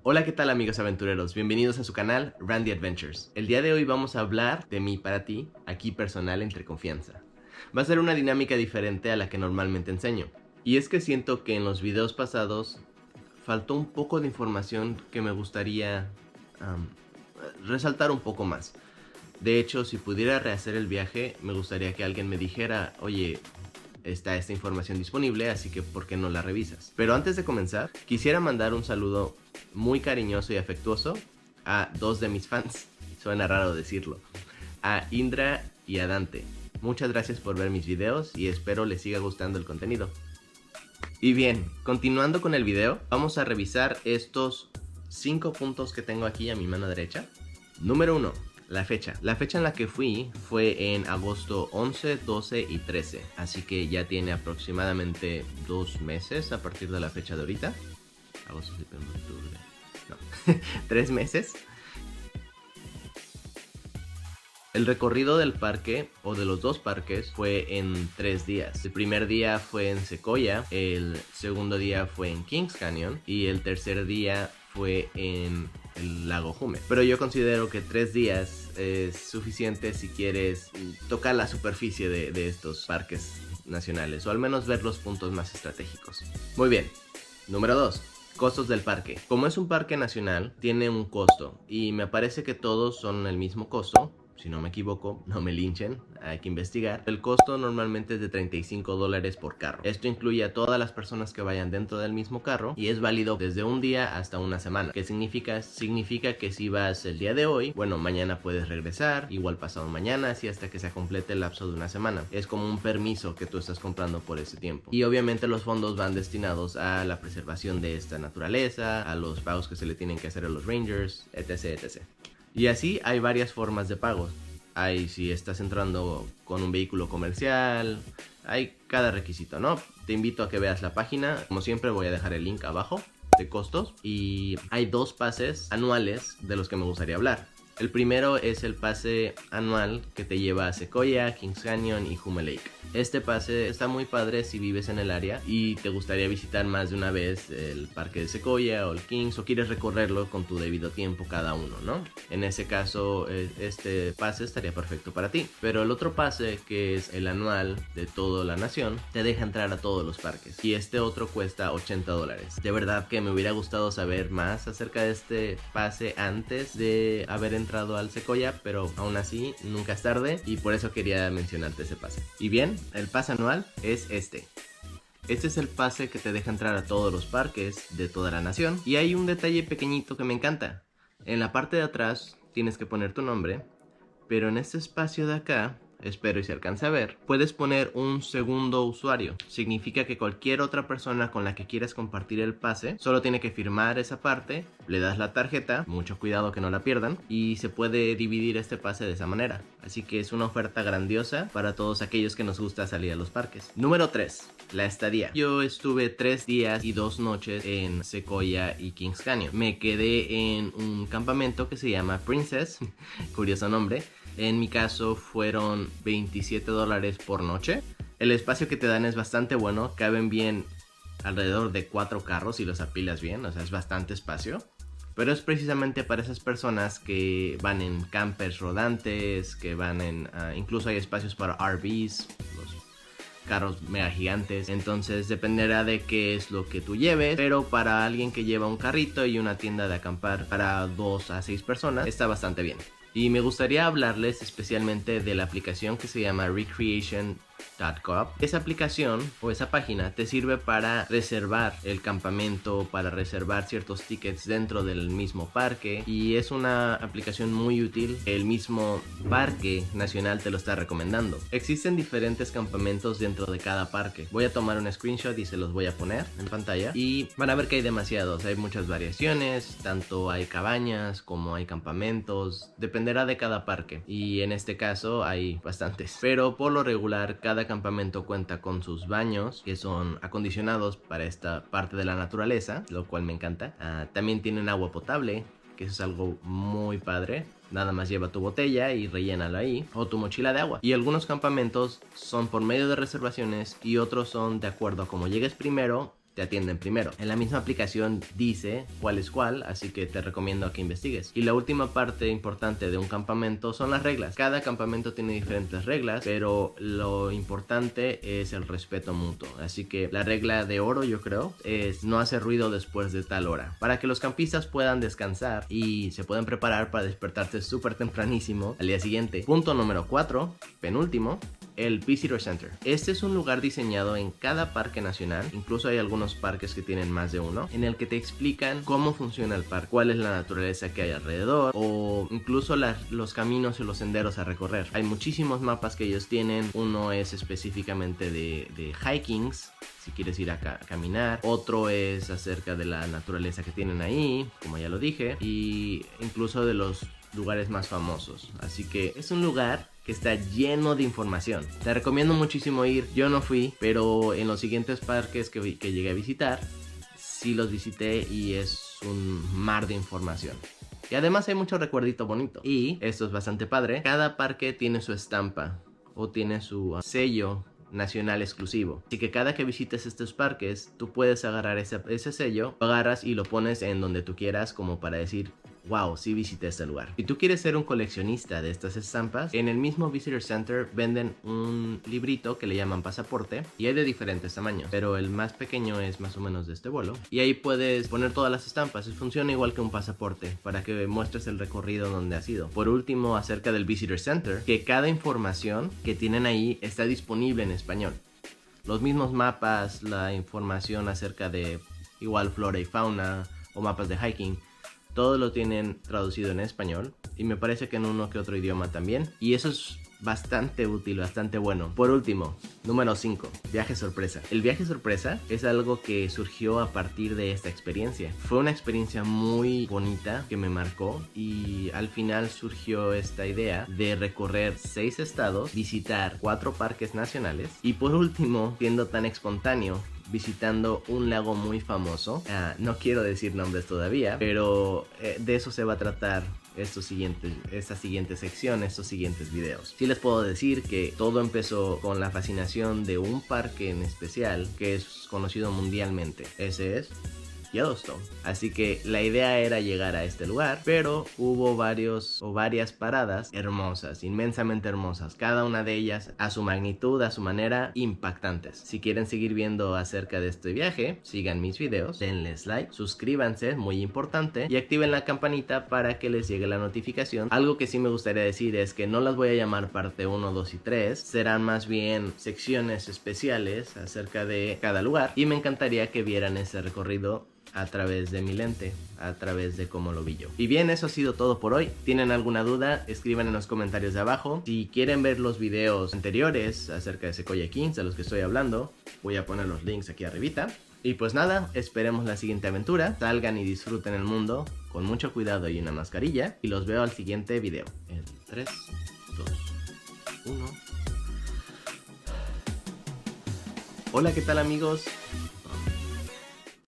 Hola, ¿qué tal amigos aventureros? Bienvenidos a su canal Randy Adventures. El día de hoy vamos a hablar de mí para ti, aquí personal entre confianza. Va a ser una dinámica diferente a la que normalmente enseño. Y es que siento que en los videos pasados faltó un poco de información que me gustaría resaltar un poco más. De hecho, si pudiera rehacer el viaje, me gustaría que alguien me dijera, oye, está esta información disponible, así que ¿por qué no la revisas? Pero antes de comenzar, quisiera mandar un saludo muy cariñoso y afectuoso a dos de mis fans. Suena raro decirlo. A Indra y a Dante. Muchas gracias por ver mis videos y espero les siga gustando el contenido. Y bien, continuando con el video, vamos a revisar estos 5 puntos que tengo aquí a mi mano derecha. Número 1. La fecha. La fecha en la que fui fue en agosto 11, 12 y 13. Así que ya tiene aproximadamente 2 meses a partir de la fecha de ahorita. Agosto, septiembre, octubre. No, 3 meses. El recorrido del parque, o de los dos parques, fue en 3 días. El primer día fue en Sequoia, el segundo día fue en Kings Canyon y el tercer día fue en el lago Jume. Pero yo considero que 3 días es suficiente si quieres tocar la superficie de estos parques nacionales, o al menos ver los puntos más estratégicos. Muy bien. Número 2. Costos del parque. Como es un parque nacional, tiene un costo y me parece que todos son el mismo costo. Si no me equivoco, no me linchen, hay que investigar. El costo normalmente es de $35 por carro. Esto incluye a todas las personas que vayan dentro del mismo carro y es válido desde un día hasta una semana. ¿Qué significa? Significa que si vas el día de hoy, bueno, mañana puedes regresar, igual pasado mañana, así hasta que se complete el lapso de una semana. Es como un permiso que tú estás comprando por ese tiempo. Y obviamente los fondos van destinados a la preservación de esta naturaleza, a los pagos que se le tienen que hacer a los rangers, etc, etc. Y así hay varias formas de pagos. Hay si estás entrando con un vehículo comercial, hay cada requisito, ¿no? Te invito a que veas la página. Como siempre voy a dejar el link abajo de costos. Y hay 2 pases anuales de los que me gustaría hablar. El primero es el pase anual que te lleva a Sequoia, Kings Canyon y Jume Lake. Este pase está muy padre si vives en el área y te gustaría visitar más de una vez el parque de Sequoia o el Kings, o quieres recorrerlo con tu debido tiempo cada uno, ¿no? En ese caso, este pase estaría perfecto para ti. Pero el otro pase, que es el anual de toda la nación, te deja entrar a todos los parques. Y este otro cuesta $80. De verdad que me hubiera gustado saber más acerca de este pase antes de haber entrado al Sequoia, pero aún así nunca es tarde y por eso quería mencionarte ese pase. Y bien, el pase anual es este. Este es el pase que te deja entrar a todos los parques de toda la nación. Y hay un detalle pequeñito que me encanta. En la parte de atrás tienes que poner tu nombre, pero en este espacio de acá, espero y se alcance a ver, puedes poner un segundo usuario. Significa que cualquier otra persona con la que quieras compartir el pase solo tiene que firmar esa parte, le das la tarjeta, mucho cuidado que no la pierdan, y se puede dividir este pase de esa manera. Así que es una oferta grandiosa para todos aquellos que nos gusta salir a los parques. Número 3. La estadía. Yo estuve 3 días y 2 noches en Sequoia y Kings Canyon. Me quedé en un campamento que se llama Princess, curioso nombre. En mi caso fueron $27 por noche. El espacio que te dan es bastante bueno, caben bien alrededor de 4 carros si los apilas bien, o sea, es bastante espacio. Pero es precisamente para esas personas que van en campers rodantes, que van en... incluso hay espacios para RVs, los carros mega gigantes. Entonces dependerá de qué es lo que tú lleves, pero para alguien que lleva un carrito y una tienda de acampar para 2 a 6 personas está bastante bien. Y me gustaría hablarles especialmente de la aplicación que se llama Recreation.coop. Esa aplicación o esa página te sirve para reservar el campamento, para reservar ciertos tickets dentro del mismo parque, y es una aplicación muy útil. El mismo parque nacional te lo está recomendando. Existen diferentes campamentos dentro de cada parque. Voy a tomar un screenshot y se los voy a poner en pantalla y van a ver que hay demasiados, hay muchas variaciones, tanto hay cabañas como hay campamentos, dependerá de cada parque, y en este caso hay bastantes, pero por lo regular cada campamento cuenta con sus baños que son acondicionados para esta parte de la naturaleza, lo cual me encanta. También tienen agua potable, que eso es algo muy padre. Nada más lleva tu botella y rellénalo ahí, o tu mochila de agua. Y algunos campamentos son por medio de reservaciones y otros son de acuerdo a cómo llegues primero. te atienden primero. En la misma aplicación dice cuál es cuál, así que te recomiendo que investigues. Y la última parte importante de un campamento son las reglas. Cada campamento tiene diferentes reglas, pero lo importante es el respeto mutuo. Así que la regla de oro, yo creo, es no hacer ruido después de tal hora, para que los campistas puedan descansar y se puedan preparar para despertarse súper tempranísimo al día siguiente. Punto número 4, penúltimo, el Visitor Center. Este es un lugar diseñado en cada parque nacional, incluso hay algunos parques que tienen más de uno, en el que te explican cómo funciona el parque, cuál es la naturaleza que hay alrededor, o incluso los caminos y los senderos a recorrer. Hay muchísimos mapas que ellos tienen. Uno es específicamente de hikings, si quieres ir a caminar. Otro es acerca de la naturaleza que tienen ahí, como ya lo dije, y incluso de los lugares más famosos. Así que es un lugar que está lleno de información. Te recomiendo muchísimo ir. Yo no fui, pero en los siguientes parques que llegué a visitar, sí los visité y es un mar de información. Y además hay mucho recuerdito bonito. Y esto es bastante padre. Cada parque tiene su estampa o tiene su sello nacional exclusivo. Así que cada que visites estos parques, tú puedes agarrar ese sello, lo agarras y lo pones en donde tú quieras, como para decir: wow, sí visité este lugar. Si tú quieres ser un coleccionista de estas estampas, en el mismo Visitor Center venden un librito que le llaman pasaporte, y hay de diferentes tamaños, pero el más pequeño es más o menos de este vuelo, y ahí puedes poner todas las estampas. Funciona igual que un pasaporte, para que muestres el recorrido donde has ido. Por último, acerca del Visitor Center, que cada información que tienen ahí está disponible en español. Los mismos mapas, la información acerca de igual flora y fauna o mapas de hiking, todo lo tienen traducido en español, y me parece que en uno que otro idioma también, y eso es bastante útil, bastante bueno. Por último, número 5, viaje sorpresa. El viaje sorpresa es algo que surgió a partir de esta experiencia. Fue una experiencia muy bonita que me marcó, y al final surgió esta idea de recorrer 6 estados, visitar 4 parques nacionales, y por último, siendo tan espontáneo, visitando un lago muy famoso. No quiero decir nombres todavía, pero de eso se va a tratar esta siguiente sección, estos siguientes videos. Sí les puedo decir que todo empezó con la fascinación de un parque en especial que es conocido mundialmente. Ese es Yellowstone. Así que la idea era llegar a este lugar, pero hubo varias paradas hermosas, inmensamente hermosas, cada una de ellas a su magnitud, a su manera, impactantes. Si quieren seguir viendo acerca de este viaje, sigan mis videos, denles like, suscríbanse, muy importante, y activen la campanita para que les llegue la notificación. Algo que sí me gustaría decir es que no las voy a llamar parte 1, 2 y 3, serán más bien secciones especiales acerca de cada lugar, y me encantaría que vieran ese recorrido a través de mi lente, a través de cómo lo vi yo. Y bien, eso ha sido todo por hoy. ¿Tienen alguna duda? Escriban en los comentarios de abajo. Si quieren ver los videos anteriores acerca de Sequoia Kings, de los que estoy hablando, voy a poner los links aquí arribita. Y pues nada, esperemos la siguiente aventura. Salgan y disfruten el mundo con mucho cuidado y una mascarilla. Y los veo al siguiente video. En 3, 2, 1. Hola, ¿qué tal, amigos?